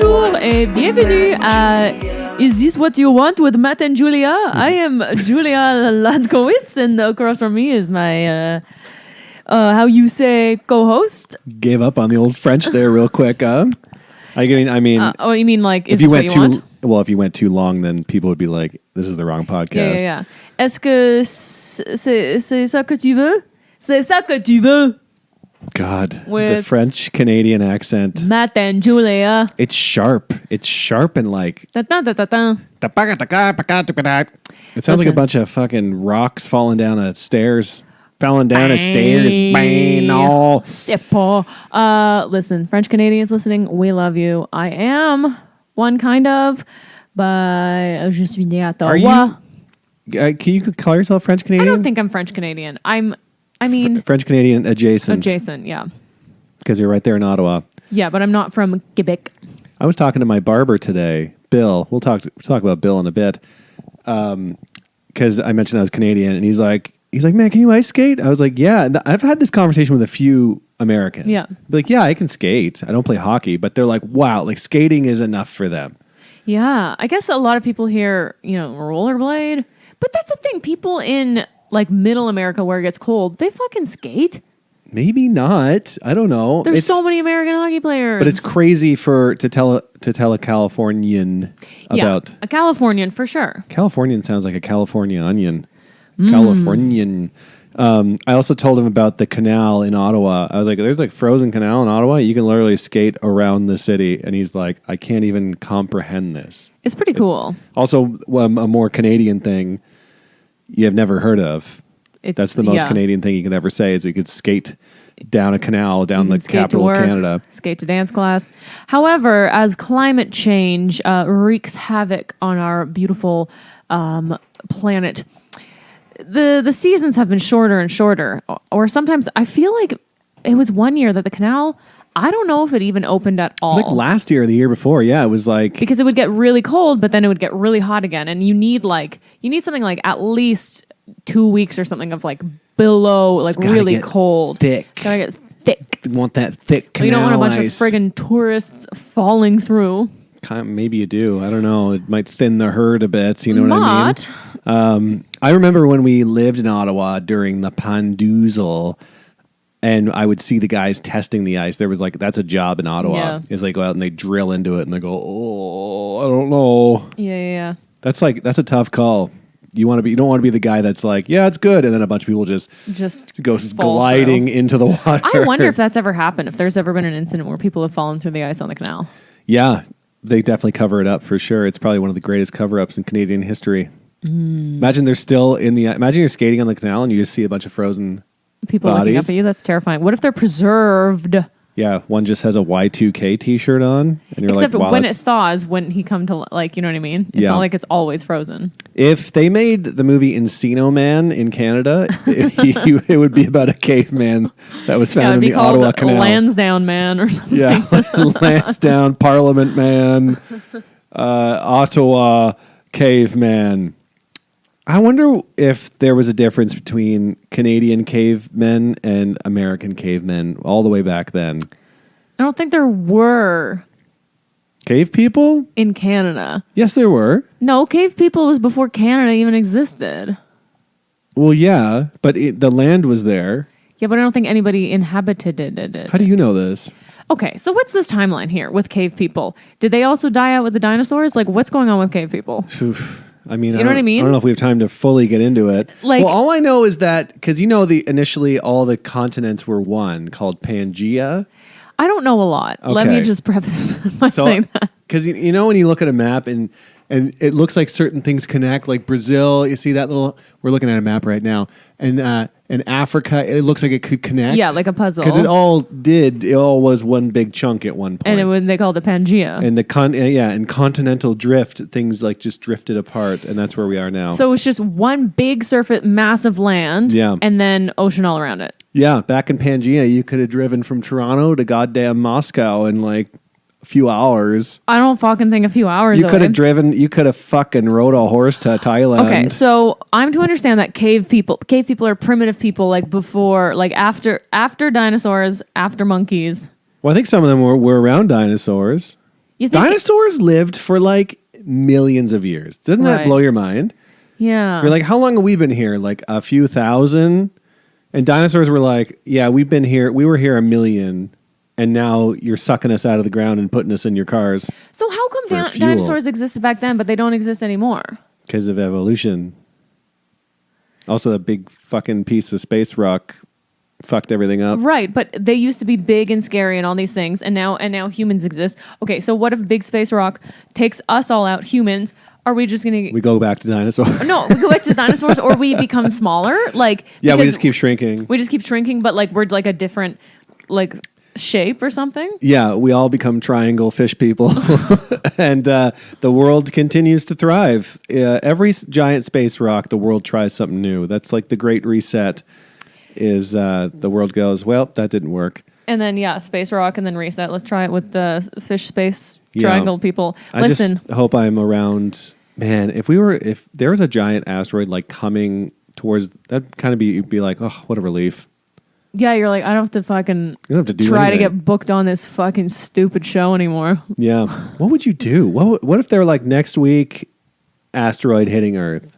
Bonjour et bienvenue à Is This What You Want with Matt and Julia? I am Julia Landkowitz, and across from me is my, how you say, co-host. Gave up on the old French there real quick. You mean like, is this what you want? Well, if you went too long, then people would be like, this is the wrong podcast. Yeah. Est-ce que c'est ça que tu veux? C'est ça que tu veux? God, with the French Canadian accent. Matt and Julia. It's sharp. It's sharp and like. It sounds like a bunch of fucking rocks falling down a stairs. Falling down a stairs. No. Listen, French Canadians listening, we love you. I am one kind of, but je suis né à Ottawa. Are you? Can you call yourself French Canadian? I don't think I'm French Canadian. French Canadian adjacent. Adjacent, yeah. Because you're right there in Ottawa. Yeah, but I'm not from Quebec. I was talking to my barber today, Bill. We'll talk about Bill in a bit. Because I mentioned I was Canadian, and he's like, man, can you ice skate? I was like, yeah. And I've had this conversation with a few Americans. Yeah. Be like, yeah, I can skate. I don't play hockey, but they're like, wow, like skating is enough for them. Yeah, I guess a lot of people here, rollerblade. But that's the thing. People in like middle America where it gets cold, they fucking skate. Maybe not. I don't know. There's so many American hockey players. But it's crazy to tell a Californian about. A Californian for sure. Californian sounds like a California onion. Californian. I also told him about the canal in Ottawa. I was like, there's like frozen canal in Ottawa. You can literally skate around the city. And he's like, I can't even comprehend this. It's pretty cool. Also, a more Canadian thing you have never heard of. That's the most Canadian thing you can ever say is you could skate down a canal down the capital of Canada. Skate to dance class. However, as climate change wreaks havoc on our beautiful planet, the seasons have been shorter and shorter. Or sometimes I feel like it was one year that the canal, I don't know if it even opened at all. It was like last year or the year before. Yeah, it was like... Because it would get really cold, but then it would get really hot again. And you need something like at least 2 weeks or something of like below, like really cold. Gotta get thick. You want that thick canal You don't want a bunch ice. of friggin' tourists falling through. Maybe you do. I don't know. It might thin the herd a bit. You know what I mean? I remember when we lived in Ottawa during the Pandoozle, and I would see the guys testing the ice. There was like, that's a job in Ottawa. Yeah. Is they go out and they drill into it and they go, oh, I don't know. Yeah. That's a tough call. You don't want to be the guy that's like, yeah, it's good, and then a bunch of people just goes gliding through into the water. I wonder if that's ever happened. If there's ever been an incident where people have fallen through the ice on the canal. Yeah, they definitely cover it up for sure. It's probably one of the greatest cover-ups in Canadian history. Imagine they're still imagine you're skating on the canal and you just see a bunch of frozen people bodies. Looking up at you. That's terrifying. What if they're preserved? Yeah, one just has a Y2K t-shirt on. And you're Except like, wow, when it thaws, wouldn't he come to, like, you know what I mean? It's not like it's always frozen. If they made the movie Encino Man in Canada, it would be about a caveman that was found in the Ottawa Canal. Lansdowne Man or something. Yeah, Lansdowne, Parliament Man, Ottawa Caveman. I wonder if there was a difference between Canadian cavemen and American cavemen all the way back then. I don't think there were. Cave people? In Canada. Yes, there were. No, cave people was before Canada even existed. Well, yeah, but the land was there. Yeah, but I don't think anybody inhabited it. How do you know this? Okay, so what's this timeline here with cave people? Did they also die out with the dinosaurs? Like, what's going on with cave people? I mean, you know what I mean? I don't know if we have time to fully get into it. Well, all I know is that, because initially all the continents were one, called Pangea. I don't know a lot. Okay. Let me just preface by saying that. Because when you look at a map and it looks like certain things connect, like Brazil, you see that we're looking at a map right now, and Africa, it looks like it could connect. Yeah, like a puzzle. Because it all was one big chunk at one point. And they called it Pangea. And continental drift, things like just drifted apart, and that's where we are now. So it was just one big surface, massive land, and then ocean all around it. Yeah, back in Pangea, you could have driven from Toronto to goddamn Moscow in like a few hours. I don't fucking think a few hours. You could have fucking rode a horse to Thailand. Okay, so I'm to understand that cave people are primitive people, like before, like after dinosaurs, after monkeys. Well, I think some of them were around dinosaurs. You think Dinosaurs lived for like millions of years. Doesn't that Right. blow your mind? Yeah. You're like, how long have we been here? Like a few thousand? And dinosaurs were like, yeah, we've been here. We were here a million. And now you're sucking us out of the ground and putting us in your cars So how come for fuel. dinosaurs existed back then, but they don't exist anymore? because of evolution. Also, a big fucking piece of space rock fucked everything up. Right, but they used to be big and scary and all these things, and now humans exist. Okay, so what if big space rock takes us all out, humans? Are we just gonna? We go back to dinosaurs. No, we go back to dinosaurs, or we become smaller. Like Yeah, we because just keep shrinking. We just keep shrinking, but like we're like a different like shape or something. Yeah, we all become triangle fish people, and the world continues to thrive. Every giant space rock, the world tries something new. That's like the Great Reset. Is the world goes, well, that didn't work. And then space rock, and then reset. Let's try it with the fish space Yeah. triangle people. I Listen, just hope I'm around. Man, if there was a giant asteroid like coming towards, that'd kind of be like, oh, what a relief. yeah, you're like I don't have to fucking You don't have to do try anything. to get booked on this fucking stupid show anymore. Yeah. What would you do? What if they're like next week, asteroid hitting Earth?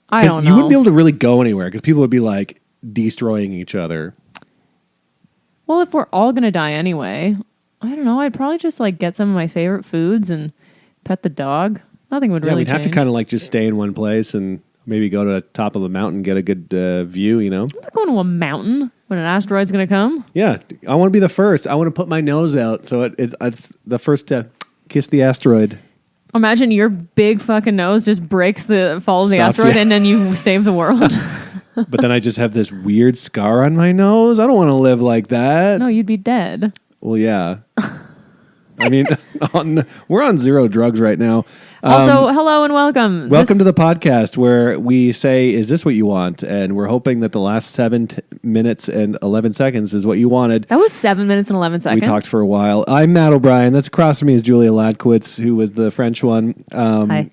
I don't know. You wouldn't be able to really go anywhere because people would be like destroying each other. Well, if we're all gonna die anyway, I don't know. I'd probably just like get some of my favorite foods and pet the dog. Nothing would Yeah, really we'd have to change. kind of like just stay in one place and maybe go to the top of the mountain, get a good view, you know? I'm not going to a mountain when an asteroid's gonna come. Yeah, I want to be the first. I want to put my nose out so it's the first to kiss the asteroid. Imagine your big fucking nose just follows the Stops asteroid, you. and then you save the world. But then I just have this weird scar on my nose. I don't want to live like that. No, you'd be dead. Well, yeah. I mean, we're on zero drugs right now. Also, hello and welcome. Welcome to the podcast where we say, is this what you want? And we're hoping that the last 7 minutes and 11 seconds is what you wanted. That was 7 minutes and 11 seconds. We talked for a while. I'm Matt O'Brien. That's across from me is Julia Ladkowitz, who was the French one. Hi.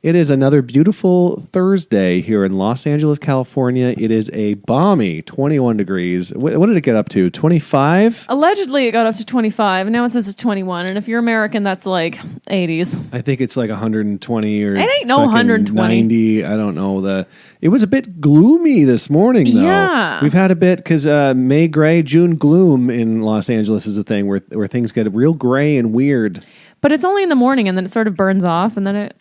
It is another beautiful Thursday here in Los Angeles, California. It is a balmy 21 degrees. What did it get up to? 25? Allegedly, it got up to 25, and now it says it's 21. And if you're American, that's like 80s. I think it's like 120 or It ain't no fucking 120. 90. I don't know. It was a bit gloomy this morning, though. Yeah. We've had a bit because May gray, June gloom in Los Angeles is a thing where things get real gray and weird. But it's only in the morning, and then it sort of burns off, and then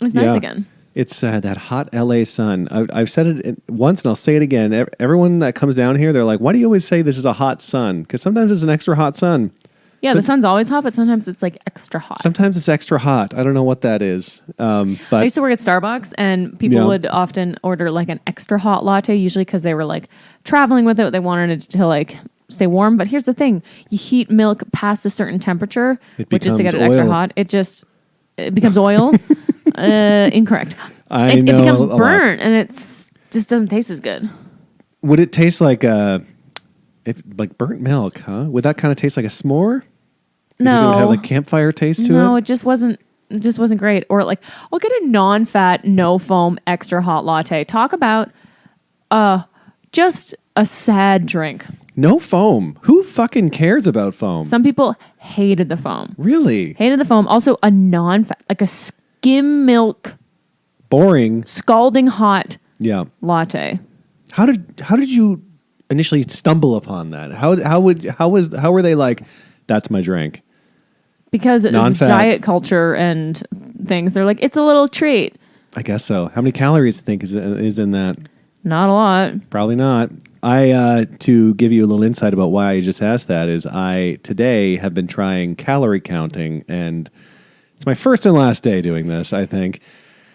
it's nice Yeah. again. It's that hot LA sun. I've said it once and I'll say it again. Everyone that comes down here, they're like, why do you always say this is a hot sun? Because sometimes it's an extra hot sun. Yeah, the sun's always hot, but sometimes it's like extra hot. Sometimes it's extra hot. I don't know what that is. I But used to work at Starbucks, and people Yeah. would often order like an extra hot latte, usually because they were like traveling with it. They wanted it to like stay warm. But here's the thing: you heat milk past a certain temperature, It which is to get it becomes extra oil. hot. It becomes oil. Incorrect. I It know becomes a lot. burnt, and just doesn't taste as good. Would it taste like like burnt milk, huh? Would that kind of taste like a s'more? You think it would have like campfire taste to No, it? it just wasn't. It just wasn't great. Or like, I'll get a non-fat, no foam, extra hot latte. Talk about just a sad drink. No foam. Who fucking cares about foam? Some people hated the foam. Really? Hated the foam. Also, a non-fat, like a skim milk, Boring. scalding hot Yeah. latte. How did you initially stumble upon that? How were they like, that's my drink? Because of Non-fat. diet culture and things, they're like, it's a little treat. I guess so. How many calories do you think is in that? Not a lot. Probably not. To give you a little insight about why I just asked that is I today have been trying calorie counting, and it's my first and last day doing this, I think.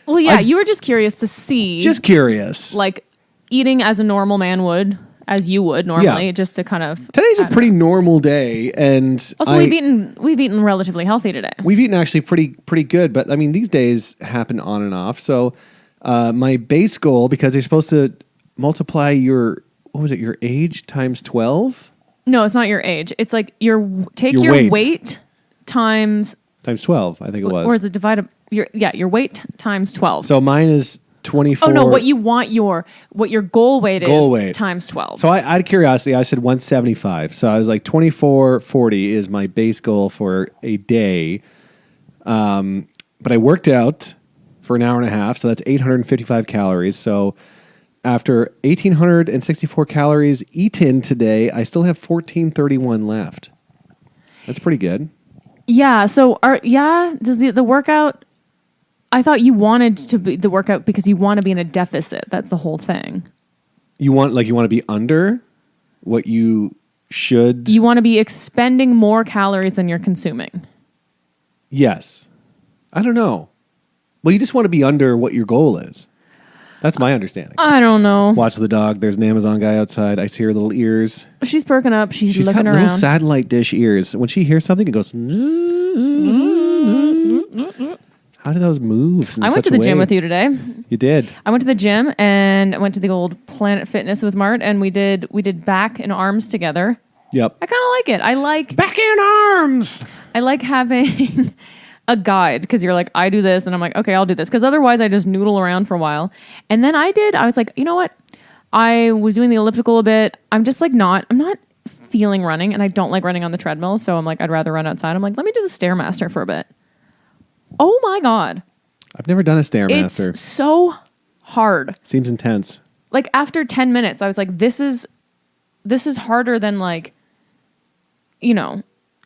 Well, yeah, you were just curious to see, Just curious. like, eating as a normal man would, as you would normally, Yeah. just to kind of. Today's I a don't pretty know. normal day, and Also, we've eaten relatively healthy today. we've eaten actually pretty good. But I mean, these days happen on and off. So my base goal, because they're supposed to multiply your age times 12 No, it's not your age. It's like your Your weight. weight times, times 12. I think it was. or is it divided? Your weight times 12. So mine is 24. Oh no, what your goal weight Goal is weight. times 12. So I out of curiosity, I said 175. So I was like 2440 is my base goal for a day. But I worked out for an hour and a half, so that's 855 calories. So after 1,864 calories eaten today, I still have 1,431 left. That's pretty good. Yeah. So does the workout? I thought you wanted to be the workout because you want to be in a deficit. That's the whole thing. You want to be under what you should. You want to be expending more calories than you're consuming. Yes. I don't know. Well, you just want to be under what your goal is. That's my understanding. I don't know. Watch the dog. There's an Amazon guy outside. I see her little ears. She's perking up. She's looking got around. little satellite dish ears. When she hears something, it goes. How do those move? I went to the gym with you today. You did. I went to the gym and I went to the old Planet Fitness with Mart, and we did back and arms together. Yep. I kind of like it. I like back in arms. I like having a guide because you're like, I do this, and I'm like, okay, I'll do this, because otherwise I just noodle around for a while. And then I was like, you know what? I was doing the elliptical a bit. I'm just like I'm not feeling running, and I don't like running on the treadmill, so I'm like, I'd rather run outside. I'm like, let me do the Stairmaster for a bit. Oh my God. I've never done a Stairmaster. It's so hard. Seems intense. Like after 10 minutes, I was like, this is harder than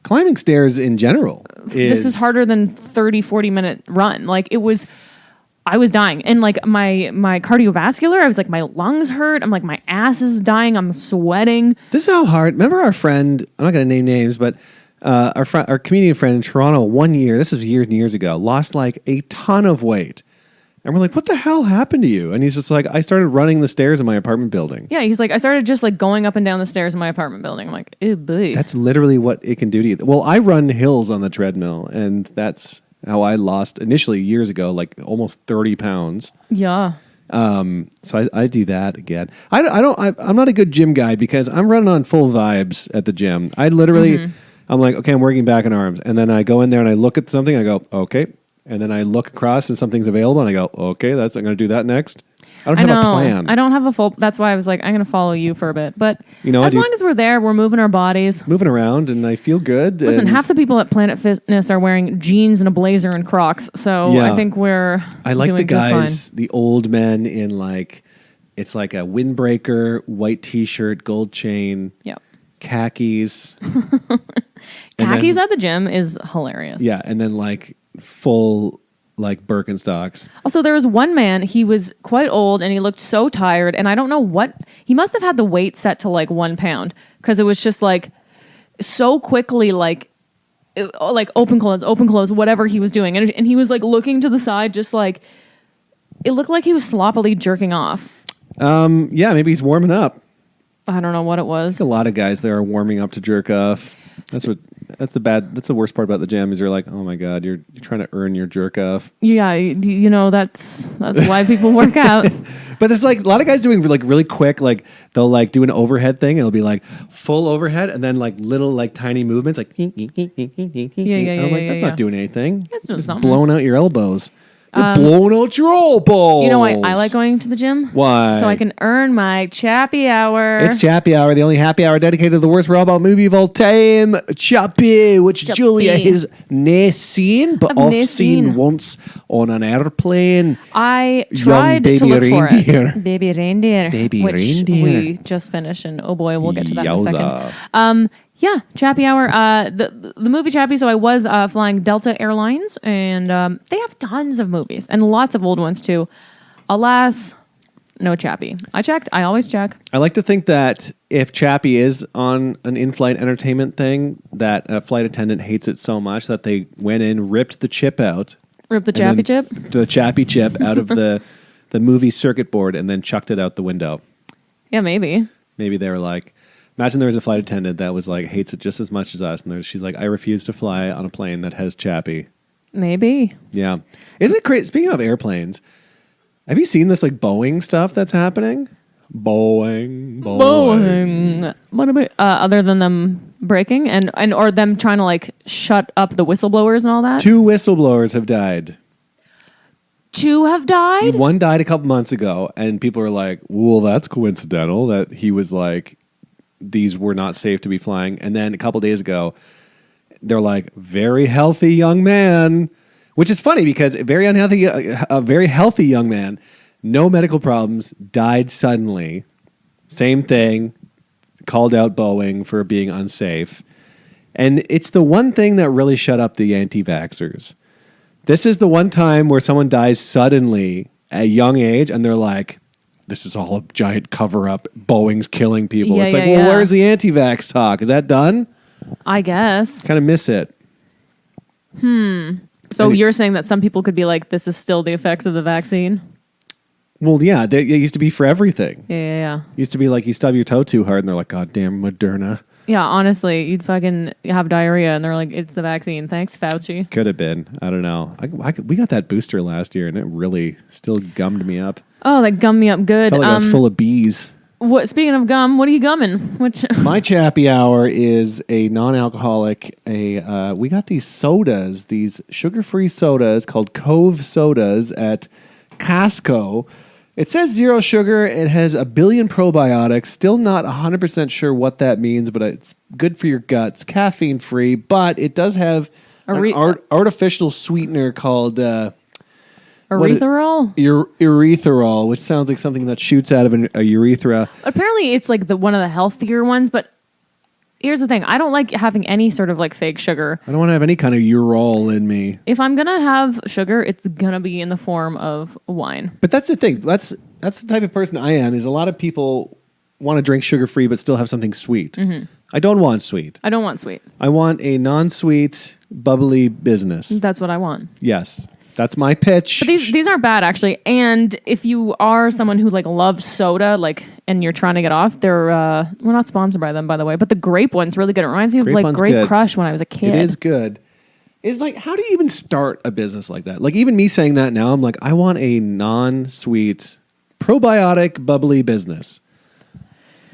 climbing stairs in general. This is harder than 30, 40-minute run. Like I was dying. And like my cardiovascular, I was like, my lungs hurt. I'm like, my ass is dying. I'm sweating. This is how hard. Remember our friend, I'm not going to name names, but our comedian friend in Toronto 1 year, this was years and years ago, lost like a ton of weight. And we're like, what the hell happened to you? And he's just like, I started running the stairs in my apartment building. Yeah, he's like, I started just like going up and down the stairs in my apartment building. I'm like, ew, boy. That's literally what it can do to you. Well, I run hills on the treadmill, and that's how I lost initially years ago, like almost 30 pounds. Yeah. So I do that again. I'm not a good gym guy because I'm running on full vibes at the gym. I literally, I'm like, okay, I'm working back and arms. And then I go in there and I look at something. I go, okay. And then I look across and something's available and I go, okay, I'm going to do that next. I don't have a plan. I don't have a full, that's why I was like, I'm going to follow you for a bit. But as long as we're there, we're moving our bodies. Moving around and I feel good. Listen, half the people at Planet Fitness are wearing jeans and a blazer and Crocs. So yeah. I think I like the guys, the old men in like, it's like a windbreaker, white t-shirt, gold chain, khakis. Khakis at the gym is hilarious. Yeah. And then like full like Birkenstocks. Also, there was one man, he was quite old and he looked so tired, and I don't know what, he must have had the weight set to like 1 pound because it was just like so quickly like open, close, whatever he was doing. And he was like looking to the side, just like, it looked like he was sloppily jerking off. Yeah, maybe he's warming up. I don't know what it was. A lot of guys there are warming up to jerk off. That's the worst part about the gym is you're like, oh my God, you're trying to earn your jerk off. Yeah, that's why people work out. But it's like a lot of guys doing like really quick, like they'll like do an overhead thing and it'll be like full overhead and then like little like tiny movements like yeah. I'm like, that's not doing anything. That's doing just something. Blowing out your elbows. You're blowing out your elbows. You know why I like going to the gym? Why? So I can earn my Chappy Hour. It's Chappy Hour, the only happy hour dedicated to the worst Raw About movie of all time, Chappy, which Julia has never seen, but I've seen once on an airplane. I tried to look for it. Baby Reindeer. Which we just finished, and oh boy, we'll get to that in a second. Yeah, Chappy Hour. The movie Chappy. So I was flying Delta Airlines, and they have tons of movies and lots of old ones too. Alas, no Chappy. I checked. I always check. I like to think that if Chappy is on an in-flight entertainment thing, that a flight attendant hates it so much that they went in, ripped the chip out, the Chappy chip, the Chappy chip out of the movie circuit board, and then chucked it out the window. Yeah, maybe. Maybe they were like. Imagine there was a flight attendant that was like, hates it just as much as us. And she's like, I refuse to fly on a plane that has Chappy. Maybe. Yeah. Isn't it crazy? Speaking of airplanes, have you seen this like Boeing stuff that's happening? Boeing. What about, other than them breaking and or them trying to like shut up the whistleblowers and all that? 2 whistleblowers have died. 2 have died? One died a couple months ago, and people are like, well, that's coincidental that he was like, these were not safe to be flying. And then a couple days ago, they're like, very healthy young man, which is funny because a very unhealthy, a very healthy young man, no medical problems, died suddenly. Same thing, called out Boeing for being unsafe. And it's the one thing that really shut up the anti-vaxxers. This is the one time where someone dies suddenly at a young age, and they're like, this is all a giant cover-up. Boeing's killing people. Yeah, it's like, yeah, well, yeah. where's the anti-vax talk? Is that done? I guess. Kind of miss it. So you're saying that some people could be like, this is still the effects of the vaccine? Well, yeah, it used to be for everything. Yeah. It used to be like you stub your toe too hard, and they're like, God damn, Moderna. Yeah, honestly, you'd fucking have diarrhea, and they're like, it's the vaccine. Thanks, Fauci. Could have been. I don't know. We got that booster last year, and it really still gummed me up. Oh, that gummed me up good. Felt like I was full of bees. Speaking of gum, what are you gumming? My Chappy Hour is a non-alcoholic. We got these sodas, these sugar-free sodas called Cove sodas at Costco. It says 0 sugar. It has 1 billion probiotics. Still not 100% sure what that means, but it's good for your guts. Caffeine-free, but it does have an artificial sweetener called... Erythritol? Erythritol, which sounds like something that shoots out of a urethra. Apparently, it's like one of the healthier ones, but here's the thing. I don't like having any sort of like fake sugar. I don't want to have any kind of urol in me. If I'm going to have sugar, it's going to be in the form of wine. But that's the thing. That's the type of person I am, is a lot of people want to drink sugar-free but still have something sweet. Mm-hmm. I don't want sweet. I don't want sweet. I want a non-sweet, bubbly business. That's what I want. Yes. That's my pitch. But these aren't bad, actually. And if you are someone who like loves soda, like, and you're trying to get off, we're not sponsored by them, by the way, but the grape one's really good. It reminds me of like Grape good. Crush when I was a kid. It is good. It's like, how do you even start a business like that? Like, even me saying that now, I'm like, I want a non-sweet, probiotic, bubbly business.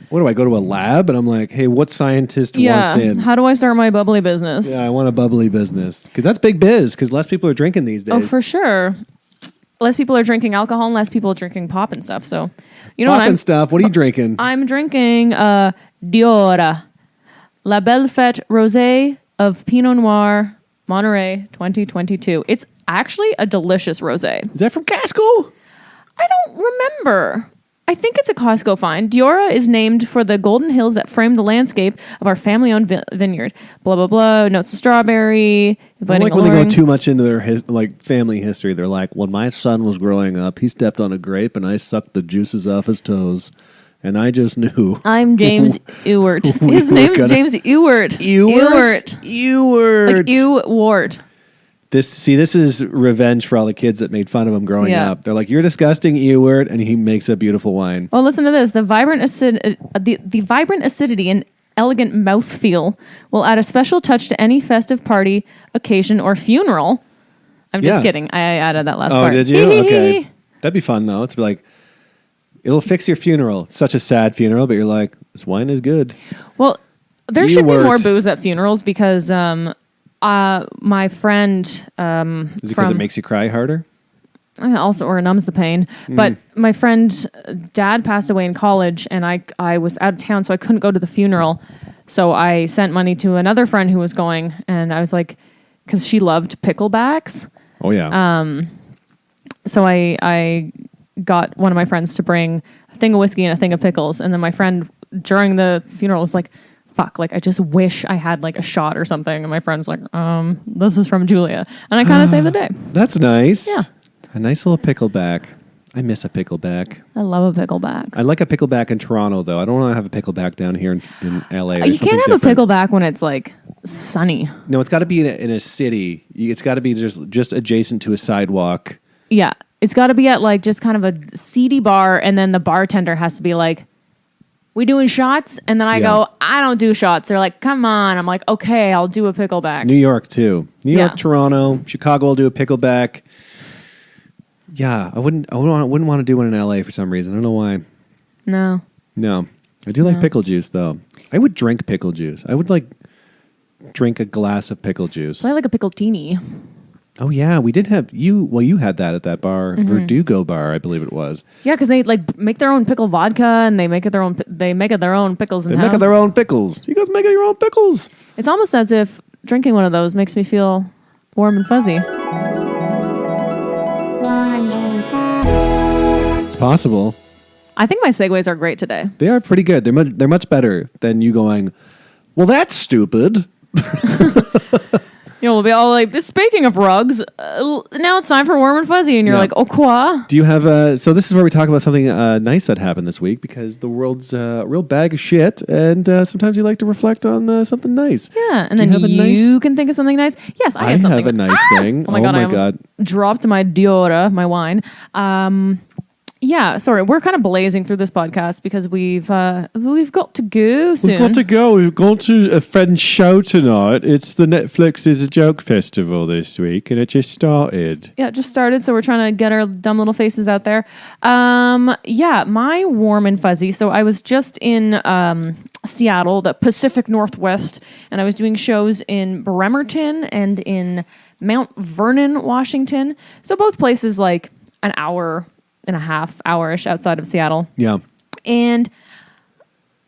What do I go to a lab? And I'm like, hey, what scientist wants in? How do I start my bubbly business? Yeah, I want a bubbly business. Because that's big biz, because less people are drinking these days. Oh, for sure. Less people are drinking alcohol and less people are drinking pop and stuff. So, you know Pop what and stuff. What are you drinking? I'm drinking Diora, La Belle Fête Rosé of Pinot Noir, Monterey 2022. It's actually a delicious rosé. Is that from Costco? I don't remember. I think it's a Costco find. Diora is named for the golden hills that frame the landscape of our family-owned vineyard. Blah, blah, blah. Notes of strawberry. I like when they go too much into their family history. They're like, when my son was growing up, he stepped on a grape and I sucked the juices off his toes. And I just knew. I'm James Ewart. His name's James Ewart. Ewart? Like Ewart. This is revenge for all the kids that made fun of him growing up. They're like, you're disgusting, Ewart, and he makes a beautiful wine. Well, listen to this. The vibrant acidity and elegant mouthfeel will add a special touch to any festive party, occasion, or funeral. I'm just kidding. I added that last part. Oh, did you? Okay. That'd be fun, though. It's like, it'll fix your funeral. It's such a sad funeral, but you're like, this wine is good. Well, there should be more booze at funerals because... my friend is it because it makes you cry harder? Also, or numbs the pain. But my friend's dad passed away in college, and I was out of town, so I couldn't go to the funeral. So I sent money to another friend who was going, and I was like, because she loved picklebacks. Oh yeah. So I got one of my friends to bring a thing of whiskey and a thing of pickles, and then my friend during the funeral was like, fuck, like I just wish I had like a shot or something. And my friend's like, this is from Julia. And I kind of saved the day. That's nice. Yeah. A nice little pickleback. I miss a pickleback. I love a pickleback. I like a pickleback in Toronto, though. I don't want to have a pickleback down here in LA. You can't have a pickleback when it's like sunny. No, it's got to be in a city. It's got to be just adjacent to a sidewalk. Yeah. It's got to be at like just kind of a seedy bar. And then the bartender has to be like, we doing shots? And then I go, I don't do shots. They're like, come on. I'm like, okay, I'll do a pickleback. New York, too. New York, Toronto, Chicago will do a pickleback. Yeah, I wouldn't want to do one in LA for some reason. I don't know why. No. I do like pickle juice, though. I would drink pickle juice. I would like drink a glass of pickle juice. I like a pickle teeny. Oh yeah, we did have you. Well, you had that at that bar, Verdugo bar, I believe it was. Yeah, because they like make their own pickle vodka and they make it their own. They make it their own pickles in They house. make their own pickles. You guys make your own pickles. It's almost as if drinking one of those makes me feel warm and fuzzy. It's possible. I think my segues are great today. They are pretty good. They're much better than you going, well, that's stupid. You know, we'll be all like, speaking of rugs, now it's time for warm and fuzzy. And you're like, oh, quoi? Do you have so this is where we talk about something nice that happened this week, because the world's a real bag of shit, and sometimes you like to reflect on something nice. Yeah, and then you can think of something nice. Yes, I have something. I have a nice thing. Oh my God, I almost dropped my Diora, my wine. Yeah, sorry, we're kind of blazing through this podcast because we've got to go soon. We've got to go. We've gone to a friend's show tonight. It's the Netflix is a Joke Festival this week, and it just started. Yeah, it just started, so we're trying to get our dumb little faces out there. Yeah, my warm and fuzzy. So I was just in Seattle, the Pacific Northwest, and I was doing shows in Bremerton and in Mount Vernon, Washington. So both places like an hour and a half, hour-ish outside of Seattle. Yeah. And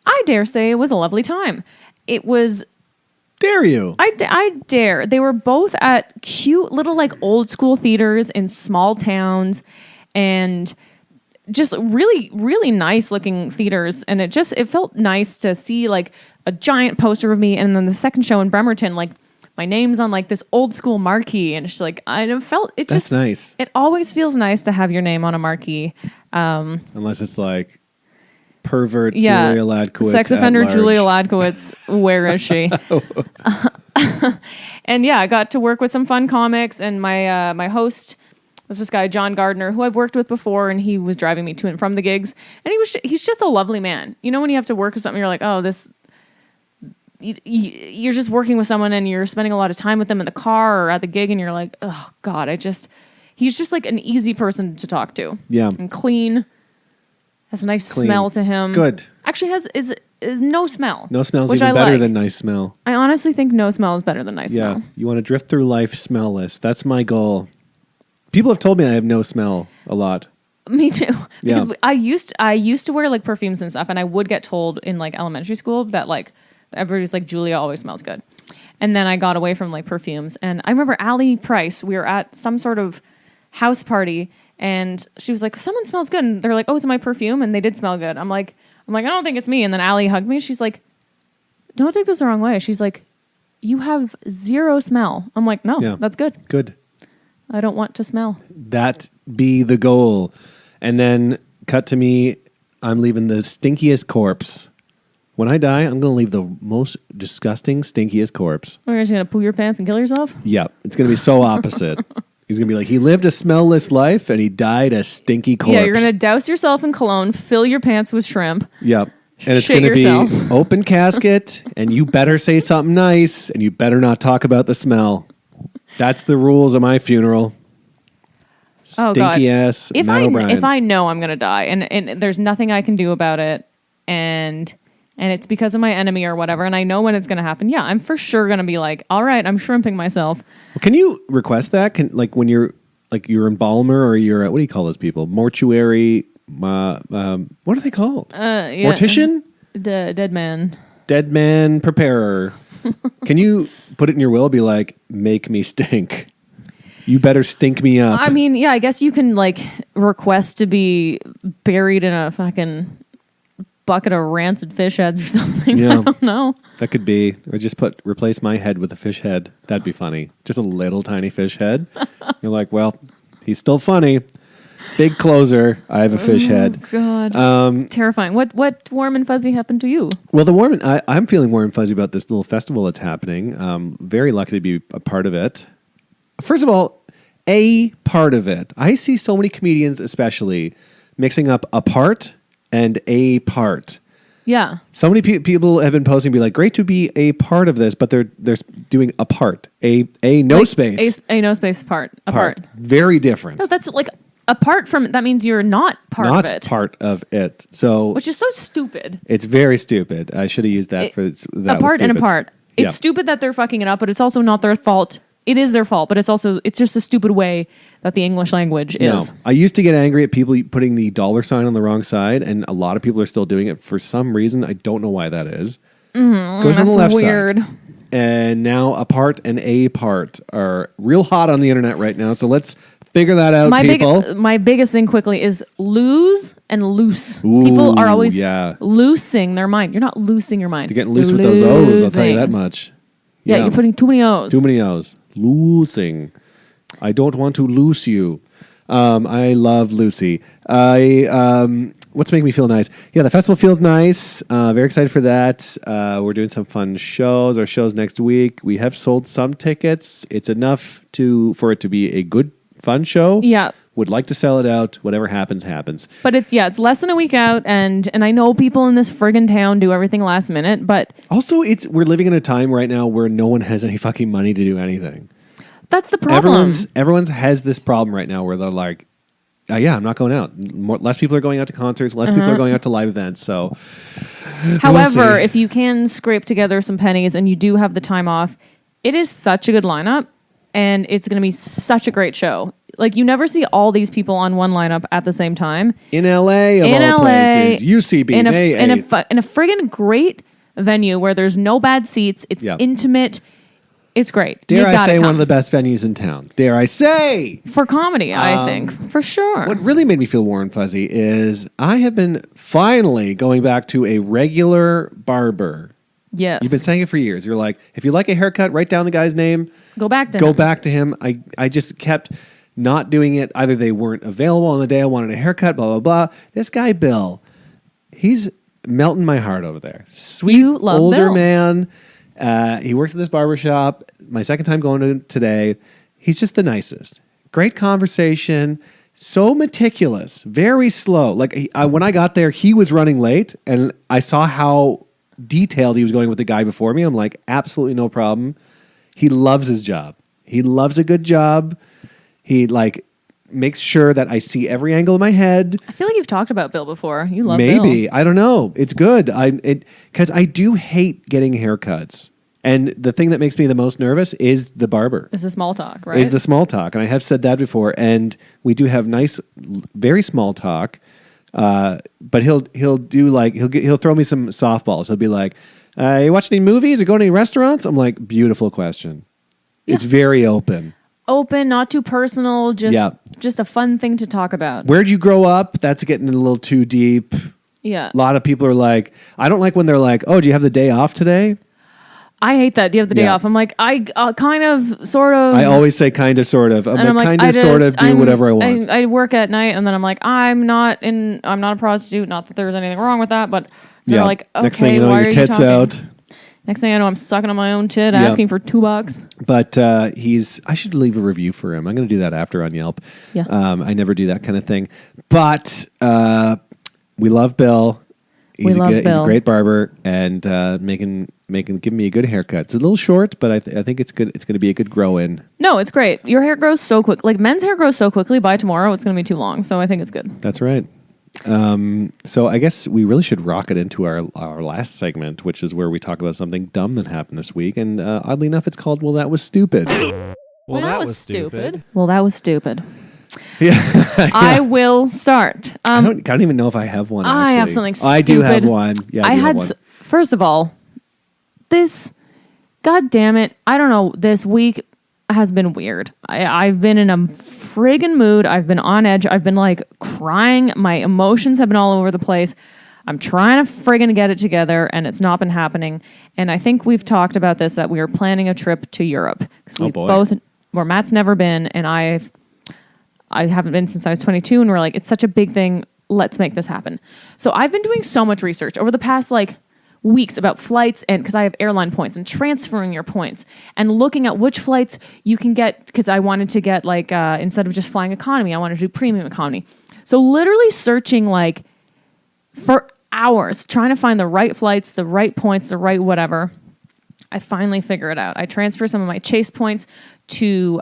I dare say it was a lovely time. It was... Dare you? I dare. They were both at cute little like old school theaters in small towns and just really, really nice looking theaters. And it felt nice to see like a giant poster of me. And then the second show in Bremerton, like my name's on like this old school marquee, and it's like I felt it. That's nice. It always feels nice to have your name on a marquee, unless it's like pervert Julia Ladkowitz, sex offender Julia Ladkowitz. Where is she? And yeah, I got to work with some fun comics, and my host was this guy John Gardner, who I've worked with before, and he was driving me to and from the gigs, and he's just a lovely man. You know, when you have to work with something, you're like, oh, this. You're just working with someone and you're spending a lot of time with them in the car or at the gig, and you're like, oh God, he's just like an easy person to talk to. Yeah. And clean. Has a nice smell to him. Good. Actually is no smell. No smell is which even I better like. than nice smell. I honestly think no smell is better than nice smell. You want to drift through life smellless. That's my goal. People have told me I have no smell a lot. Me too. Because I used to wear like perfumes and stuff, and I would get told in like elementary school that like everybody's like, Julia always smells good. And then I got away from like perfumes. And I remember Allie Price, we were at some sort of house party, and she was like, someone smells good. And they're like, oh, it's my perfume. And they did smell good. I'm like, I don't think it's me. And then Allie hugged me. She's like, don't take this the wrong way. She's like, you have zero smell. I'm like, no, that's good. Good. I don't want to smell. That be the goal. And then cut to me, I'm leaving the stinkiest corpse. When I die, I'm going to leave the most disgusting, stinkiest corpse. Or you're just going to poo your pants and kill yourself? Yeah, it's going to be so opposite. He's going to be like, he lived a smellless life and he died a stinky corpse. Yeah, you're going to douse yourself in cologne, fill your pants with shrimp. Yep. And it's Shit going to yourself. be open casket, and you better say something nice, and you better not talk about the smell. That's the rules of my funeral. Stinky ass Matt O'Brien. If I know I'm going to die and there's nothing I can do about it, and it's because of my enemy or whatever, and I know when it's going to happen, yeah, I'm for sure going to be like, all right, I'm shrimping myself. Well, can you request that? When you're like your embalmer, or your what do you call those people? Mortuary. What are they called? Mortician? Dead man. Dead man preparer. Can you put it in your will? Be like, make me stink. You better stink me up. I mean, yeah, I guess you can like request to be buried in a fucking bucket of rancid fish heads or something. Yeah. I don't know. That could be. Or just replace my head with a fish head. That'd be funny. Just a little tiny fish head. You're like, well, he's still funny. Big closer. I have a fish head. God, it's terrifying. What warm and fuzzy happened to you? Well, I'm feeling warm and fuzzy about this little festival that's happening. Very lucky to be a part of it. First of all, a part of it. I see so many comedians, especially, mixing up a part and a part. Yeah. So many people have been posting, be like, great to be a part of this, but they're doing a part, a no like space, a no space part, a part. Very different. No, that's like apart from. That means you're not part of it. Not part of it. So, which is so stupid. It's very stupid. I should have used that for that. A part and a stupid. part. It's stupid that they're fucking it up, but it's also not their fault it is their fault, but it's just a stupid way that the English language is. No. I used to get angry at people putting the $sign on the wrong side, and a lot of people are still doing it for some reason. I don't know why that is. Goes on the left weird. side. And now a part and a part are real hot on the internet right now. So let's figure that out, people. My biggest thing quickly is lose and loose. Ooh, people are always loosing their mind. You're not loosing your mind. You're getting loose with those O's, I'll tell you that much. Yeah, you're putting too many O's. Too many O's. Loosing. I don't want to loose you. I love Lucy. What's making me feel nice? Yeah, the festival feels nice. Very excited for that. We're doing some fun shows. Our show's next week. We have sold some tickets. It's enough for it to be a good, fun show. Yeah. Would like to sell it out. Whatever happens, happens. But it's less than a week out, and I know people in this friggin' town do everything last minute, but also we're living in a time right now where no one has any fucking money to do anything. That's the problem. Everyone's has this problem right now where they're like, I'm not going out. Less people are going out to concerts. Less people are going out to live events. So, however, if you can scrape together some pennies and you do have the time off, it is such a good lineup, and it's going to be such a great show. Like, you never see all these people on one lineup at the same time. In LA, of all places, UCB, May 8th. In a friggin' great venue where there's no bad seats. It's intimate. It's great. Dare I say one of the best venues in town? Dare I say? For comedy, I think. For sure. What really made me feel warm and fuzzy is I have been finally going back to a regular barber. Yes. You've been saying it for years. You're like, if you like a haircut, write down the guy's name. Go back to him. I just kept not doing it. Either they weren't available on the day I wanted a haircut, blah, blah, blah. This guy, Bill, he's melting my heart over there. Sweet, older man. He works at this barbershop. My second time going to today. He's just the nicest. Great conversation. So meticulous. Very slow. Like when I got there, he was running late, and I saw how detailed he was going with the guy before me. I'm like, absolutely no problem. He loves his job. He loves a good job. He makes sure that I see every angle of my head. I feel like you've talked about Bill before. You love Bill. Maybe. I don't know. It's good. Because I do hate getting haircuts. And the thing that makes me the most nervous is the barber. Is the small talk, right? Is the small talk. And I have said that before. And we do have nice, very small talk. But he'll throw me some softballs. He'll be like, you watch any movies or go to any restaurants? I'm like, beautiful question. Yeah. It's very open. Open, not too personal, just a fun thing to talk about. Where'd you grow up? That's getting a little too deep. Yeah. A lot of people are like, I don't like when they're like, oh, do you have the day off today? I hate that. Do you have the day off? I'm like, I kind of, sort of. I always say kind of, sort of. I'm like, kind of, sort of, do whatever I want. I work at night, and then I'm like, I'm not a prostitute. Not that there's anything wrong with that, but they're like, okay, next thing you know, why your are tits you talking? out. Next thing I know, I'm sucking on my own tit, asking for $2. But I should leave a review for him. I'm going to do that after on Yelp. Yeah. I never do that kind of thing. But we love Bill. He's a great barber, and giving me a good haircut. It's a little short, but I think it's good. It's going to be a good grow in. No, it's great. Your hair grows so quick. Like, men's hair grows so quickly. By tomorrow, it's going to be too long. So I think it's good. That's right. So I guess we really should rock it into our last segment, which is where we talk about something dumb that happened this week. And oddly enough, it's called, Well, That Was Stupid. Well, that was stupid. Well, that was stupid. Yeah. I will start. I don't even know if I have one. I have something stupid. I do have one. Yeah, first of all, God damn it, I don't know, this week has been weird. I've been in a friggin' mood. I've been on edge. I've been like crying. My emotions have been all over the place. I'm trying to friggin' get it together, and it's not been happening. And I think we've talked about this, that we are planning a trip to Europe. Where Matt's never been, and I haven't been since I was 22, and we're like, it's such a big thing. Let's make this happen. So I've been doing so much research over the past weeks about flights, and because I have airline points and transferring your points and looking at which flights you can get, because I wanted to get instead of just flying economy, I wanted to do premium economy. So literally searching for hours, trying to find the right flights, the right points, the right whatever. I finally figure it out. I transfer some of my Chase points to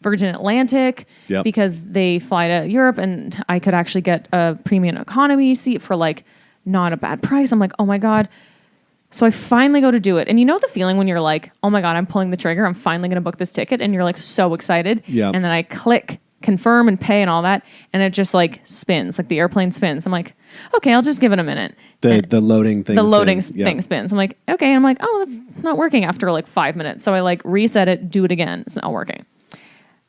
Virgin Atlantic because they fly to Europe, and I could actually get a premium economy seat for not a bad price. I'm like, oh my God. So I finally go to do it. And you know the feeling when you're like, oh my God, I'm pulling the trigger. I'm finally going to book this ticket. And you're like so excited. Yeah. And then I click confirm and pay and all that. And it just like spins, like the airplane spins. I'm like, okay, I'll just give it a minute. The loading thing. The loading thing spins. I'm like, okay. And I'm like, oh, that's not working after like 5 minutes. So I like reset it, do it again. It's not working.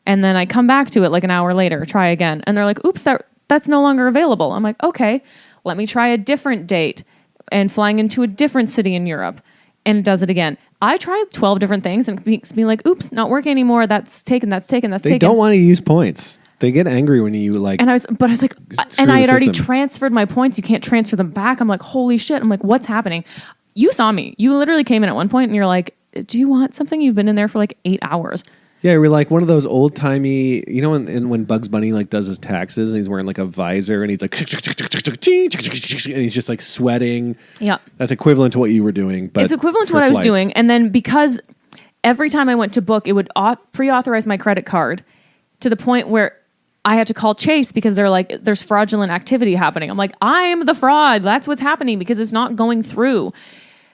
And then I come back to it like an hour later, try again. And they're like, oops, that's no longer available. I'm like, okay, let me try a different date and flying into a different city in Europe. And it does it again. I tried 12 different things and it's being like, oops, not working anymore. That's taken. They don't want to use points. They get angry when you like. And I was like, and I had already transferred my points. You can't transfer them back. I'm like, holy shit. I'm like, what's happening? You saw me. You literally came in at one point and you're like, do you want something? You've been in there for like 8 hours. Yeah, we're like one of those old timey, you know, when Bugs Bunny like does his taxes and he's wearing like a visor and he's like, and he's just like sweating. Yeah, that's equivalent to what you were doing. But it's equivalent to what I was doing. And then because every time I went to book, it would pre-authorize my credit card to the point where I had to call Chase because they're like, there's fraudulent activity happening. I'm like, I'm the fraud. That's what's happening because it's not going through.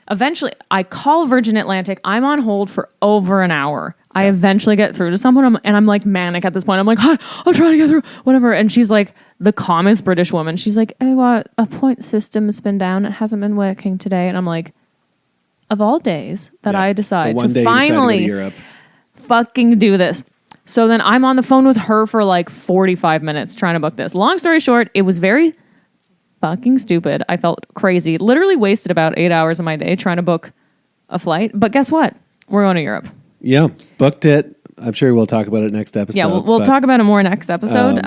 Eventually, I call Virgin Atlantic. I'm on hold for over an hour. I eventually get through to someone, and I'm like manic at this point. I'm like, hi, I'm trying to get through, whatever. And she's like the calmest British woman. She's like, oh, a point system has been down. It hasn't been working today. And I'm like, of all days that I decide to finally fucking do this. So then I'm on the phone with her for like 45 minutes trying to book this. Long story short, it was very fucking stupid. I felt crazy. Literally wasted about 8 hours of my day trying to book a flight. But guess what? We're going to Europe. Yeah, booked it. I'm sure we'll talk about it next episode. Yeah, we'll talk about it more next episode.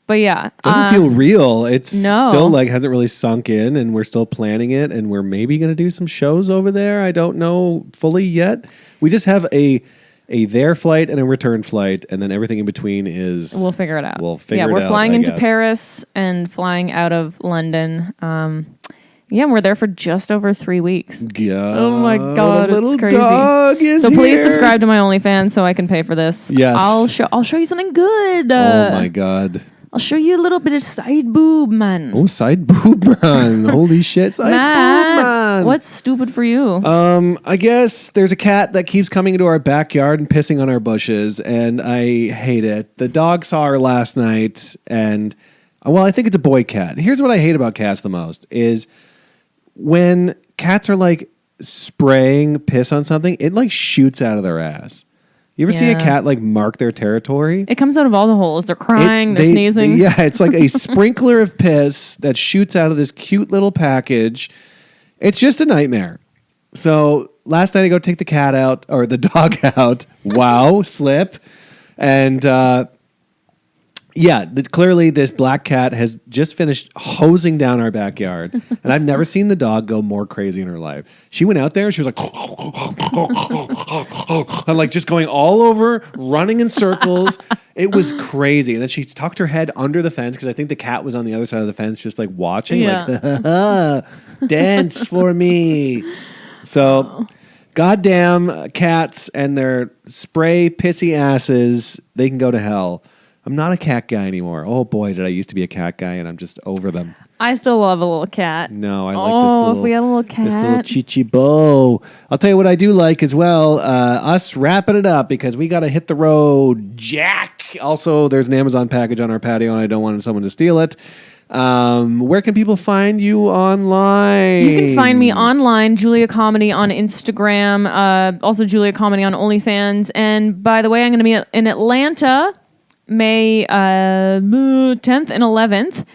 But yeah. Doesn't feel real. It's still like hasn't really sunk in and we're still planning it and we're maybe going to do some shows over there. I don't know fully yet. We just have a there flight and a return flight and then everything in between is... We'll figure it out. We're flying into Paris and flying out of London. Yeah, we're there for just over 3 weeks. God, oh my God, it's crazy. So please subscribe to my OnlyFans so I can pay for this. Yes. I'll show you something good. Oh my God. I'll show you a little bit of side boob, man. Oh, side boob, man. Holy shit, side boob, man. What's stupid for you? I guess there's a cat that keeps coming into our backyard and pissing on our bushes, and I hate it. The dog saw her last night, and, well, I think it's a boy cat. Here's what I hate about cats the most is... when cats are like spraying piss on something, it like shoots out of their ass. You ever see a cat like mark their territory? It comes out of all the holes. They're crying, they're sneezing. Yeah, it's like a sprinkler of piss that shoots out of this cute little package. It's just a nightmare. So last night I go take the cat out or the dog out. Wow, slip. And clearly this black cat has just finished hosing down our backyard. And I've never seen the dog go more crazy in her life. She went out there and she was like, and like just going all over, running in circles. It was crazy. And then she tucked her head under the fence because I think the cat was on the other side of the fence just like watching, like, dance for me. So... goddamn cats and their spray pissy asses, they can go to hell. I'm not a cat guy anymore. Oh boy, did I used to be a cat guy and I'm just over them. I still love a little cat. No, I like this little... if we had a little cat. This little chichibo. I'll tell you what I do like as well. Us wrapping it up because we got to hit the road, Jack. Also, there's an Amazon package on our patio and I don't want someone to steal it. Where can people find you online? You can find me online, Julia Comedy on Instagram, also Julia Comedy on OnlyFans. And by the way, I'm going to be in Atlanta May 10th and 11th,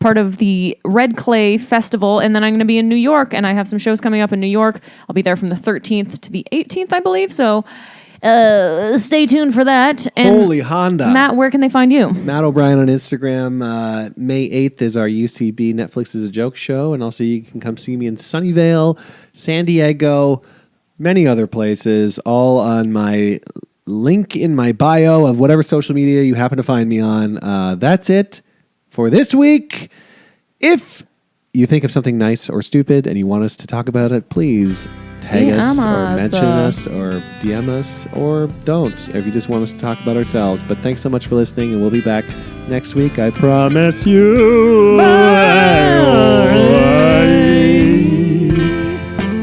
part of the Red Clay Festival. And then I'm going to be in New York, and I have some shows coming up in New York. I'll be there from the 13th to the 18th, I believe. So stay tuned for that. And holy Honda. Matt, where can they find you? Matt O'Brien on Instagram. May 8th is our UCB Netflix is a Joke show. And also you can come see me in Sunnyvale, San Diego, many other places, all on my link in my bio of whatever social media you happen to find me on. That's it for this week. If you think of something nice or stupid and you want us to talk about it, please tag us or mention us or DM us or don't if you just want us to talk about ourselves. But thanks so much for listening and we'll be back next week. I promise you. Bye. Bye.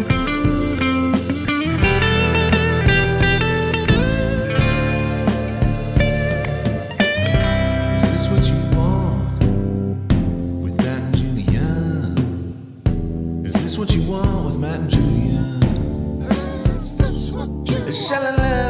what you want with Matt and Julian? Is this what you want?